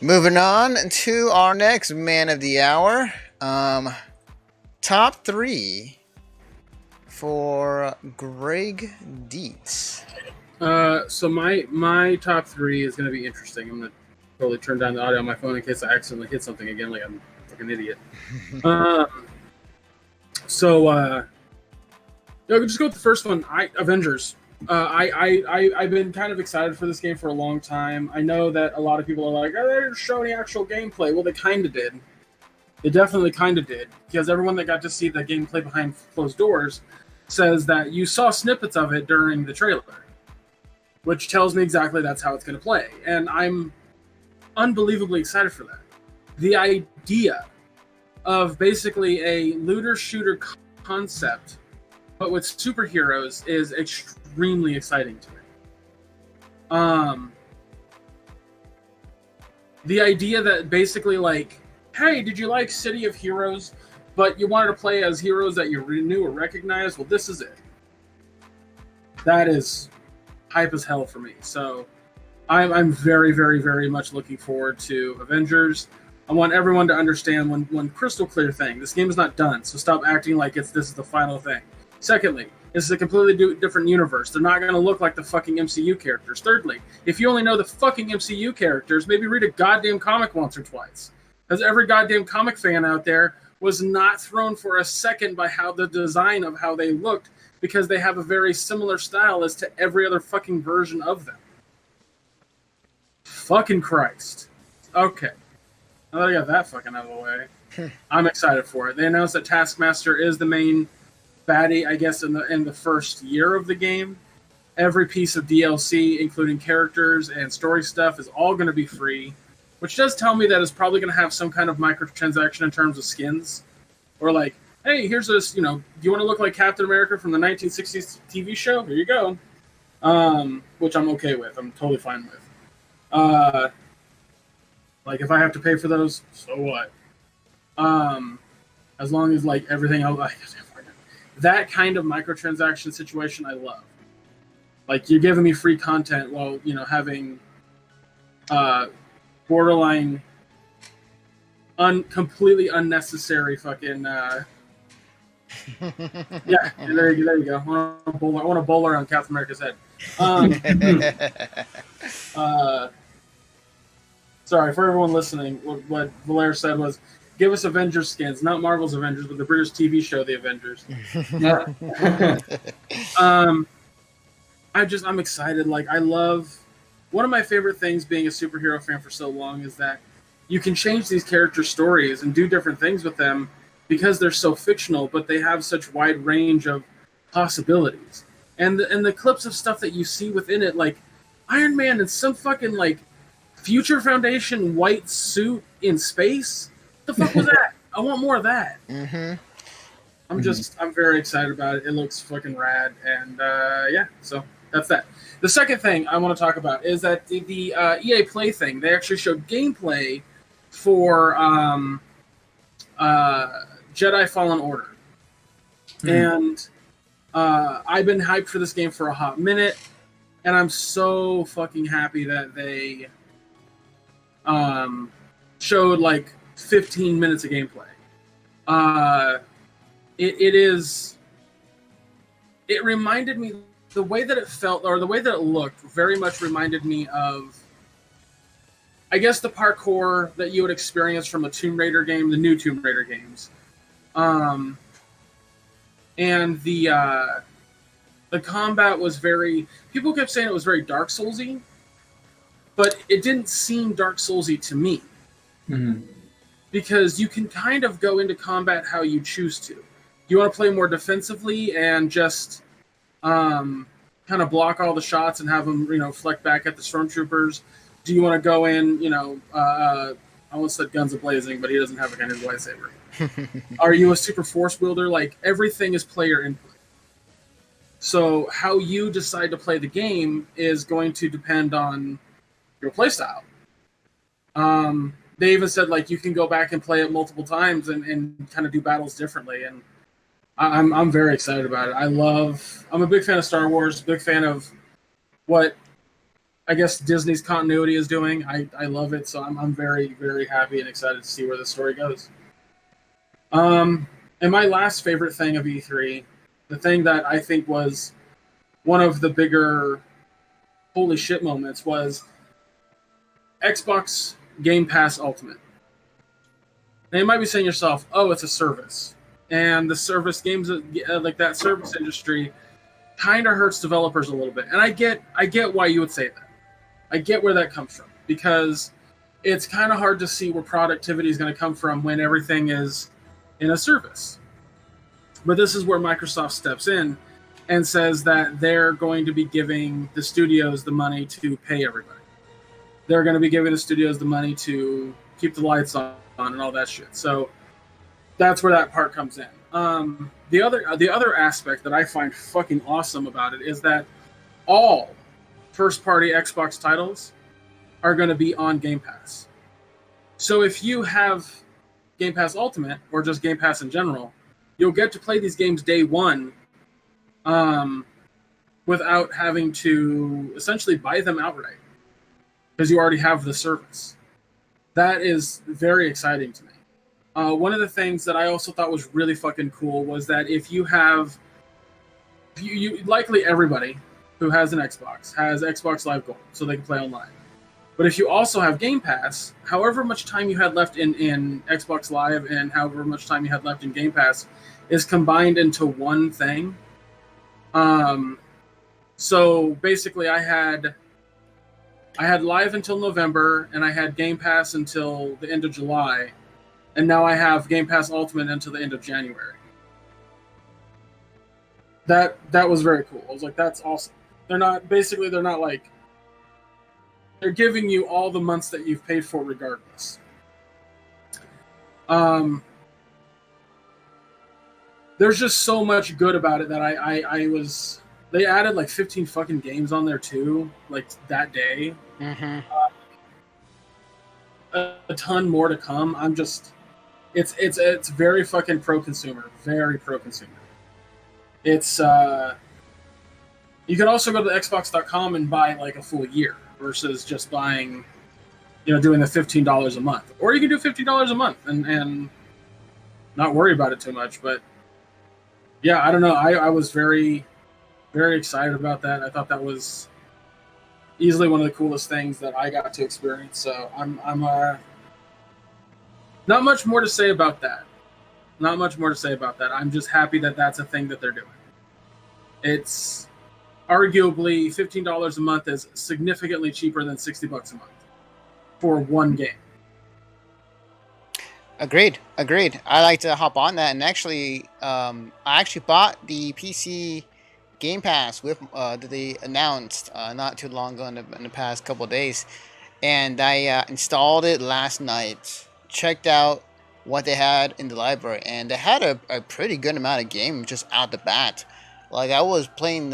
Moving on to our next man of the hour. Top three for Greg Dietz. So my top three is going to be interesting. I'm going to totally turn down the audio on my phone in case I accidentally hit something again, like I'm like an idiot. Just go with the first one. Avengers. I've been kind of excited for this game for a long time. I know that a lot of people are like, oh, they didn't show any actual gameplay. Well, they kind of did. They definitely kind of did, because everyone that got to see the gameplay behind closed doors says that you saw snippets of it during the trailer, which tells me exactly that's how it's going to play. And I'm unbelievably excited for that. The idea of basically a looter-shooter concept, but with superheroes, is extremely exciting to me. The idea that basically, like, hey, did you like City of Heroes, but you wanted to play as heroes that you knew or recognized? Well, this is it. That is hype as hell for me. So I'm very, very, very much looking forward to Avengers. I want everyone to understand one crystal clear thing. This game is not done, so stop acting like this is the final thing. Secondly, this is a completely different universe. They're not going to look like the fucking MCU characters. Thirdly, if you only know the fucking MCU characters, maybe read a goddamn comic once or twice. Because every goddamn comic fan out there was not thrown for a second by how the design of how they looked, because they have a very similar style as to every other fucking version of them. Fucking Christ. Okay. Now that I got that fucking out of the way, I'm excited for it. They announced that Taskmaster is the main baddie, I guess, in the first year of the game. Every piece of DLC, including characters and story stuff, is all going to be free, which does tell me that it's probably going to have some kind of microtransaction in terms of skins. Or like, hey, here's this, do you want to look like Captain America from the 1960s TV show? Here you go. Which I'm okay with. I'm totally fine with. Like, if I have to pay for those, so what? As long as, like, everything else, that kind of microtransaction situation I love. Like, you're giving me free content while, having borderline completely unnecessary fucking yeah, there you go. I want to bowl around Captain America's head. Sorry for everyone listening. What Valaire said was, give us Avengers skins, not Marvel's Avengers, but the British TV show The Avengers. I'm excited. Like, I love, one of my favorite things being a superhero fan for so long is that you can change these character stories and do different things with them because they're so fictional, but they have such wide range of possibilities. And the clips of stuff that you see within it, like Iron Man in some fucking, like, Future Foundation white suit in space? What the fuck was that? I want more of that. Mm-hmm. I'm very excited about it. It looks fucking rad. And yeah, so that's that. The second thing I want to talk about is that the EA Play thing, they actually showed gameplay for Jedi Fallen Order. And I've been hyped for this game for a hot minute, and I'm so fucking happy that they showed like 15 minutes of gameplay. It reminded me, the way that it felt, or the way that it looked, very much reminded me of, I guess, the parkour that you would experience from a Tomb Raider game, the new Tomb Raider games. And the combat was very, people kept saying it was very Dark Soulsy, but it didn't seem Dark Soulsy to me. Mm-hmm. Because you can kind of go into combat how you choose to. You want to play more defensively and just kind of block all the shots and have them, fleck back at the stormtroopers? Do you want to go in, I almost said guns a-blazing, but he doesn't have a gun in his lightsaber. Are you a super force wielder? Like, everything is player input. So how you decide to play the game is going to depend on your playstyle. They even said, like, you can go back and play it multiple times and kind of do battles differently. And I'm very excited about it. I'm a big fan of Star Wars, big fan of what I guess Disney's continuity is doing. I love it, so I'm very, very happy and excited to see where the story goes. And my last favorite thing of E3, the thing that I think was one of the bigger holy shit moments, was Xbox Game Pass Ultimate. Now you might be saying to yourself, "Oh, it's a service," and the service games, like that service industry, kind of hurts developers a little bit. And I get why you would say that. I get where that comes from, because it's kind of hard to see where productivity is going to come from when everything is in a service. But this is where Microsoft steps in and says that they're going to be giving the studios the money to pay everybody. They're going to be giving the studios the money to keep the lights on and all that shit. So that's where that part comes in. The other aspect that I find fucking awesome about it is that all first-party Xbox titles are going to be on Game Pass. So if you have Game Pass Ultimate or just Game Pass in general, you'll get to play these games day one, without having to essentially buy them outright, because you already have the service. That is very exciting to me. One of the things that I also thought was really fucking cool was that if you have, you likely everybody who has an Xbox has Xbox Live Gold, so they can play online. But if you also have Game Pass, however much time you had left in Xbox Live and however much time you had left in Game Pass is combined into one thing. So basically, I had Live until November, and I had Game Pass until the end of July, and now I have Game Pass Ultimate until the end of January. That was very cool. I was like, that's awesome. They're not like, they're giving you all the months that you've paid for regardless. There's just so much good about it that I was. They added like 15 fucking games on there too, like that day. Mm-hmm. A ton more to come. I'm just, it's very fucking pro-consumer, very pro-consumer. It's you can also go to Xbox.com and buy like a full year versus just buying, doing the $15 a month, or you can do $50 a month and not worry about it too much. But yeah, I don't know. I was very, very excited about that. I thought that was easily one of the coolest things that I got to experience. So I'm not much more to say about that. Not much more to say about that. I'm just happy that that's a thing that they're doing. It's arguably $15 a month is significantly cheaper than $60 a month for one game. Agreed. I like to hop on that, and actually, I actually bought the PC Game Pass with that they announced not too long ago in the past couple of days, and I installed it last night. Checked out what they had in the library, and they had a pretty good amount of games just out the bat. Like, I was playing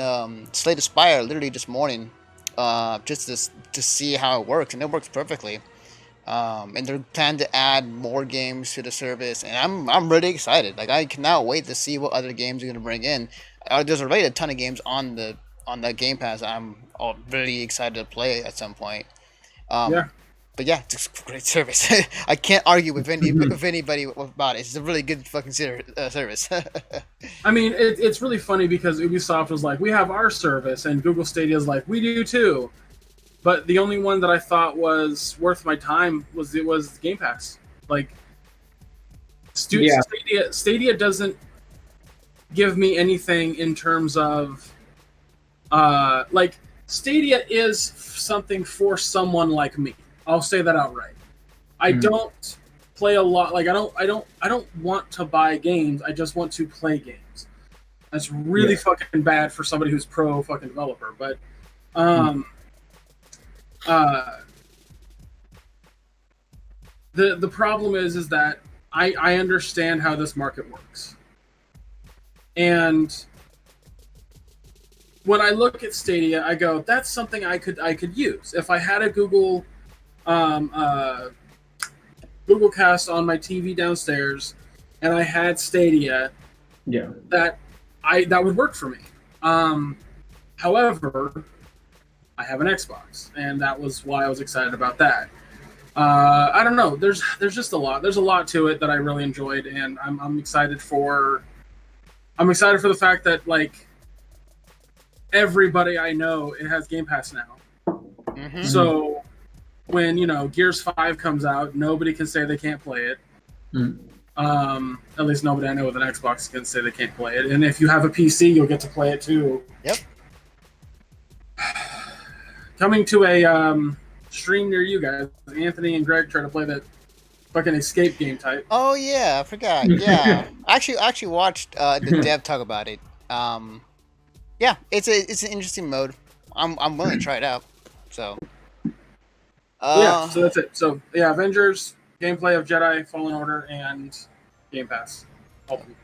Slay the Spire literally this morning, just to see how it works, and it works perfectly. And they're planning to add more games to the service, and I'm really excited. Like, I cannot wait to see what other games are gonna bring in. There's already a ton of games on the Game Pass. I'm really excited to play at some point. Yeah. But yeah, it's a great service. I can't argue with anybody about it. It's a really good fucking service. I mean, it's really funny because Ubisoft was like, we have our service, and Google Stadia is like, we do too. But the only one that I thought was worth my time was Game Pass. Like, Stadia doesn't give me anything in terms of, like, Stadia is something for someone like me. I'll say that outright. I don't play a lot. Like, I don't want to buy games. I just want to play games. That's really fucking bad for somebody who's pro fucking developer. But the problem is that I understand how this market works. And when I look at Stadia, I go, that's something I could use. If I had a Google Cast on my TV downstairs and I had Stadia, that would work for me. However, I have an Xbox, and that was why I was excited about that. I don't know. There's just a lot. There's a lot to it that I really enjoyed, and I'm excited for. I'm excited for the fact that like everybody I know it has Game Pass now. Mm-hmm. So when Gears 5 comes out, nobody can say they can't play it. At least nobody I know with an Xbox can say they can't play it. And if you have a PC, you'll get to play it too. Yep. Coming to a stream near you guys, Anthony and Greg try to play that fucking escape game type. Oh yeah, I forgot. Yeah, I actually watched the dev talk about it. Yeah, it's an interesting mode. I'm willing to try it out. So. Yeah, so that's it. So yeah, Avengers, gameplay of Jedi Fallen Order, and Game Pass. Hopefully.